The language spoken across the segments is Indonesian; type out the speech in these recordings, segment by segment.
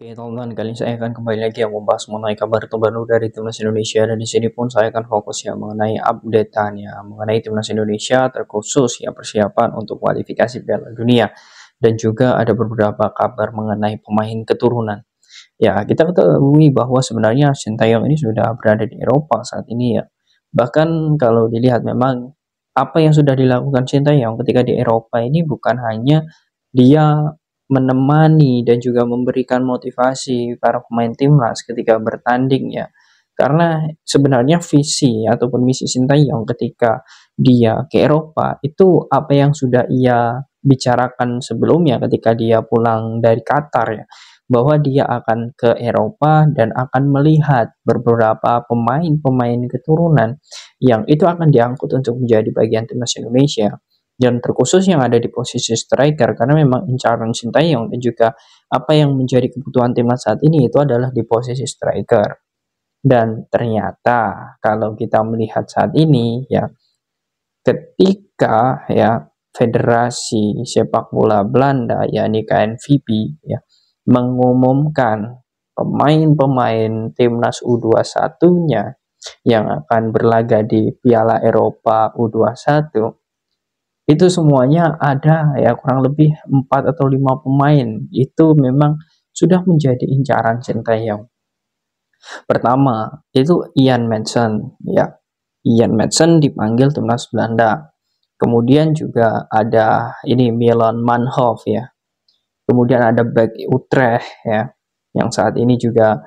Oke, teman-teman, kali ini saya akan kembali lagi membahas mengenai kabar terbaru dari timnas Indonesia, dan di sini pun saya akan fokus mengenai update-annya mengenai timnas Indonesia, terkhusus persiapan untuk kualifikasi Piala Dunia, dan juga ada beberapa kabar mengenai pemain keturunan. Ya, kita ketahui bahwa sebenarnya Sintayong ini sudah berada di Eropa saat ini ya. Bahkan kalau dilihat memang apa yang sudah dilakukan Sintayong ketika di Eropa ini bukan hanya dia menemani dan juga memberikan motivasi para pemain timnas ketika bertanding ya. Karena sebenarnya visi ataupun misi Sintayong ketika dia ke Eropa itu apa yang sudah ia bicarakan sebelumnya ketika dia pulang dari Qatar ya, bahwa dia akan ke Eropa dan akan melihat beberapa pemain-pemain keturunan yang itu akan diangkut untuk menjadi bagian timnas Indonesia, dan terkhusus yang ada di posisi striker, karena memang incaran Sintayong dan juga apa yang menjadi kebutuhan timnas saat ini itu adalah di posisi striker. Dan ternyata kalau kita melihat saat ini ya, ketika Federasi Sepak Bola Belanda yakni KNVB ya mengumumkan pemain-pemain timnas U21-nya yang akan berlaga di Piala Eropa U21, itu semuanya ada ya kurang lebih 4 atau 5 pemain itu memang sudah menjadi incaran Sintayong. Pertama itu Ian Maatsen ya. Ian Maatsen dipanggil timnas Belanda. Kemudian juga ada ini Milan Manhoef ya. Kemudian ada Baek Utrecht ya, yang saat ini juga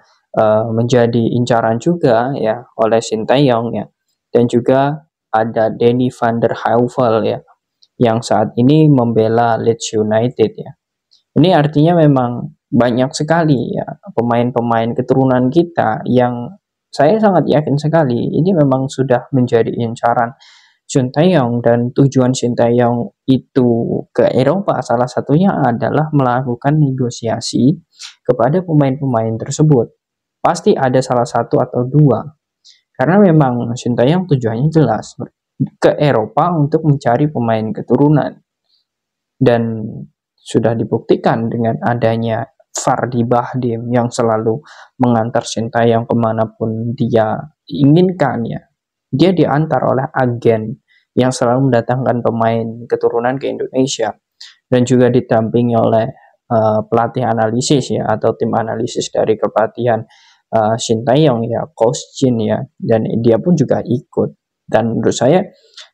menjadi incaran juga ya oleh Sintayong ya. Dan juga ada Danny van der Heuvel ya, yang saat ini membela Leeds United ya. Ini artinya memang banyak sekali ya pemain-pemain keturunan kita yang saya sangat yakin sekali ini memang sudah menjadi incaran Sintayong, dan tujuan Sintayong itu ke Eropa salah satunya adalah melakukan negosiasi kepada pemain-pemain tersebut. Pasti ada salah satu atau dua, karena memang Sintayong tujuannya jelas ke Eropa untuk mencari pemain keturunan, dan sudah dibuktikan dengan adanya Fardi Bahdim yang selalu mengantar Sintayong kemanapun dia inginkan ya. Dia diantar oleh agen yang selalu mendatangkan pemain keturunan ke Indonesia, dan juga didampingi oleh pelatih analisis ya atau tim analisis dari kepelatihan Sintayong ya, Coach Jin ya, dan dia pun juga ikut. Dan menurut saya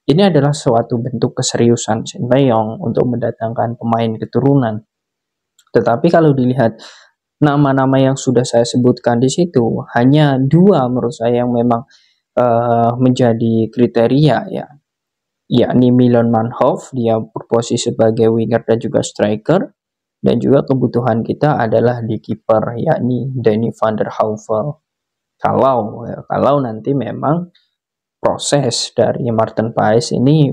ini adalah suatu bentuk keseriusan Sintayong untuk mendatangkan pemain keturunan. Tetapi kalau dilihat nama-nama yang sudah saya sebutkan di situ, hanya dua menurut saya yang memang menjadi kriteria ya, yakni Milan Manhoef, dia berposisi sebagai winger dan juga striker, dan juga kebutuhan kita adalah di kiper yakni Danny van der Heuvel. Kalau nanti memang proses dari Martin Paes ini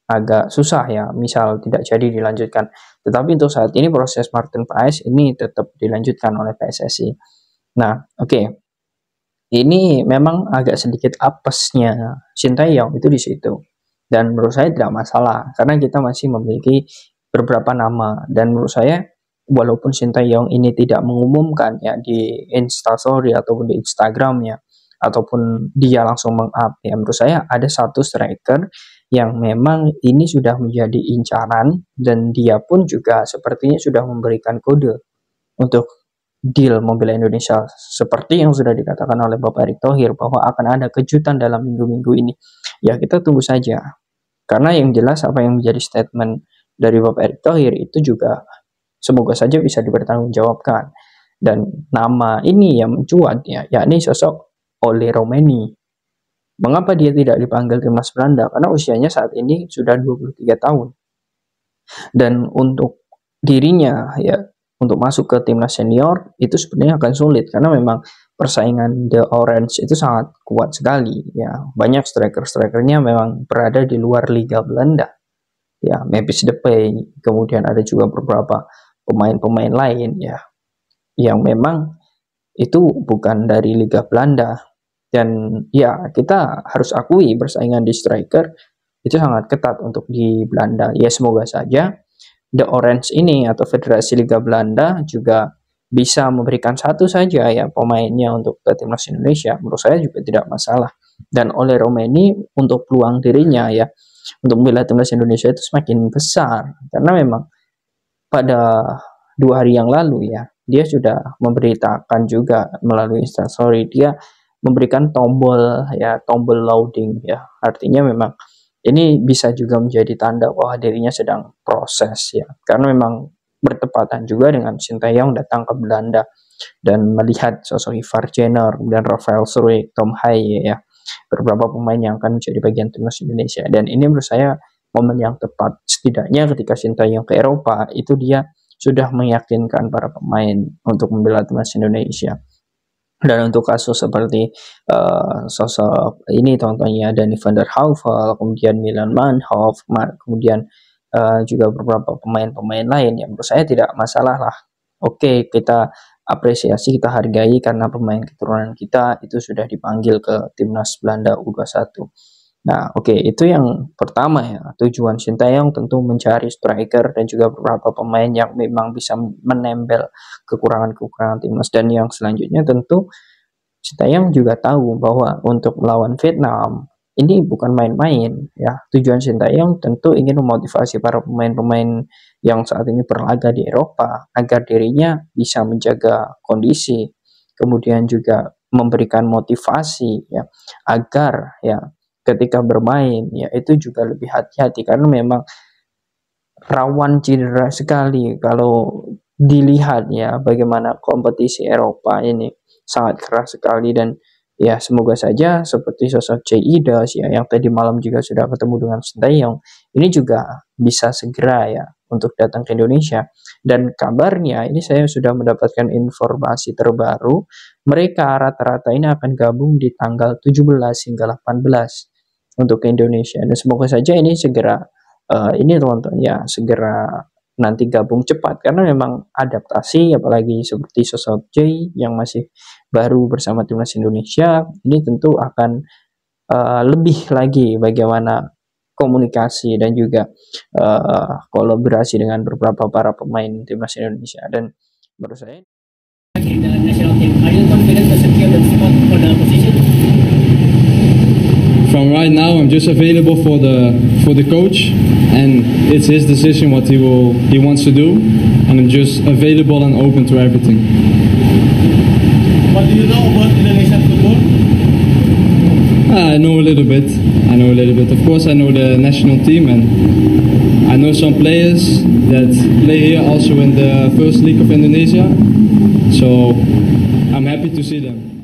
agak susah ya, misal tidak jadi dilanjutkan. Tetapi untuk saat ini proses Martin Paes ini tetap dilanjutkan oleh PSSI. Nah, oke. Ini memang agak sedikit apesnya Sintayong itu di situ. Dan menurut saya tidak masalah karena kita masih memiliki beberapa nama, dan menurut saya walaupun Sintayong ini tidak mengumumkan ya di Instastory ataupun di Instagramnya ataupun dia langsung meng-up ya, menurut saya ada satu striker yang memang ini sudah menjadi incaran, dan dia pun juga sepertinya sudah memberikan kode untuk deal membela Indonesia, seperti yang sudah dikatakan oleh Bapak Erick Thohir bahwa akan ada kejutan dalam minggu-minggu ini. Ya kita tunggu saja. Karena yang jelas apa yang menjadi statement dari Bapak Erick Thohir itu juga semoga saja bisa dipertanggungjawabkan. Dan nama ini yang mencuat ya, yakni sosok Ole Romeni. Mengapa dia tidak dipanggil timnas Belanda? Karena usianya saat ini sudah 23 tahun. Dan untuk dirinya ya untuk masuk ke timnas senior itu sebenarnya akan sulit karena memang persaingan The Orange itu sangat kuat sekali ya. Banyak striker-strikernya memang berada di luar Liga Belanda. Ya, Memphis Depay, kemudian ada juga beberapa pemain-pemain lain ya yang memang itu bukan dari Liga Belanda. Dan ya kita harus akui persaingan di striker itu sangat ketat untuk di Belanda. Ya semoga saja The Orange ini atau Federasi Liga Belanda juga bisa memberikan satu saja ya pemainnya untuk ke timnas Indonesia, menurut saya juga tidak masalah. Dan oleh Romeni untuk peluang dirinya ya untuk membela timnas Indonesia itu semakin besar, karena memang pada 2 hari yang lalu ya dia sudah memberitakan juga melalui instastory, dia memberikan tombol ya, tombol loading ya, artinya memang ini bisa juga menjadi tanda bahwa dirinya sedang proses ya, karena memang bertepatan juga dengan Sintayong datang ke Belanda dan melihat sosok Ivar Jenner dan Rafael Struijk, Tom Haye ya, beberapa pemain yang akan menjadi bagian timnas Indonesia. Dan ini menurut saya momen yang tepat, setidaknya ketika Sintayong ke Eropa itu dia sudah meyakinkan para pemain untuk membela timnas Indonesia. Dan untuk kasus seperti sosok ini contohnya Danny van der Heuvel, kemudian Milan Manhoef, kemudian juga beberapa pemain-pemain lain yang menurut saya tidak masalah lah. Oke, kita apresiasi, kita hargai karena pemain keturunan kita itu sudah dipanggil ke timnas Belanda U21. Nah, oke, itu yang pertama ya. Tujuan Sintayong tentu mencari striker dan juga beberapa pemain yang memang bisa menempel kekurangan-kekurangan timnas. Dan yang selanjutnya tentu Sintayong juga tahu bahwa untuk melawan Vietnam ini bukan main-main ya. Tujuan Sintayong tentu ingin memotivasi para pemain-pemain yang saat ini berlaga di Eropa agar dirinya bisa menjaga kondisi, kemudian juga memberikan motivasi ya agar ya ketika bermain ya itu juga lebih hati-hati, karena memang rawan cedera sekali kalau dilihat ya bagaimana kompetisi Eropa ini sangat keras sekali. Dan ya semoga saja seperti sosok Jay Idas ya yang tadi malam juga sudah ketemu dengan Sintayong ini juga bisa segera ya untuk datang ke Indonesia. Dan kabarnya ini saya sudah mendapatkan informasi terbaru, mereka rata-rata ini akan gabung di tanggal 17 hingga 18 untuk ke Indonesia. Dan semoga saja ini segera ini teman-teman ya segera nanti gabung cepat, karena memang adaptasi apalagi seperti sosok Jay yang masih baru bersama timnas Indonesia ini tentu akan lebih lagi bagaimana komunikasi dan juga kolaborasi dengan beberapa para pemain timnas Indonesia. Dan menurut saya from right now, I'm just available for the coach, and it's his decision what he wants to do, and I'm just available and open to everything. What do you know about Indonesian football? I know a little bit. Of course, I know the national team, and I know some players that play here also in the first league of Indonesia. So I'm happy to see them.